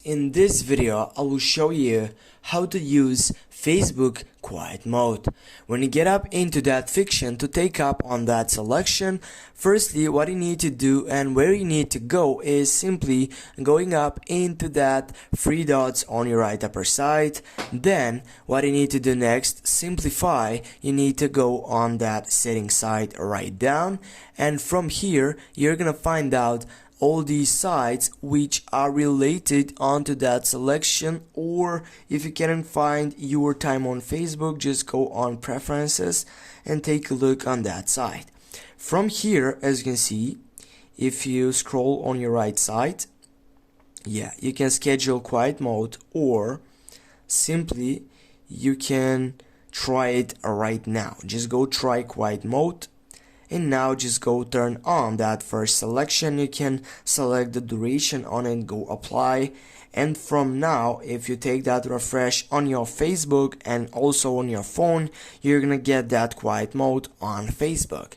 In this video, I will show you how to use Facebook quiet mode. When you get up into that fiction to take up on that selection, firstly what you need to do and where you need to go is simply going up into that three dots on your right upper side. Then what you need to do next, simplify, you need to go on that settings side right down, and from here you're gonna find out all these sites which are related onto that selection, or if you can't find your time on Facebook, just go on preferences and take a look on that side. From here, as you can see, if you scroll on your right side, you can schedule quiet mode, or simply you can try it right now. Just go try quiet mode. And now just go turn on that first selection. You can select the duration on it, go apply, and from now if you take that refresh on your Facebook and also on your phone, you're gonna get that quiet mode on Facebook.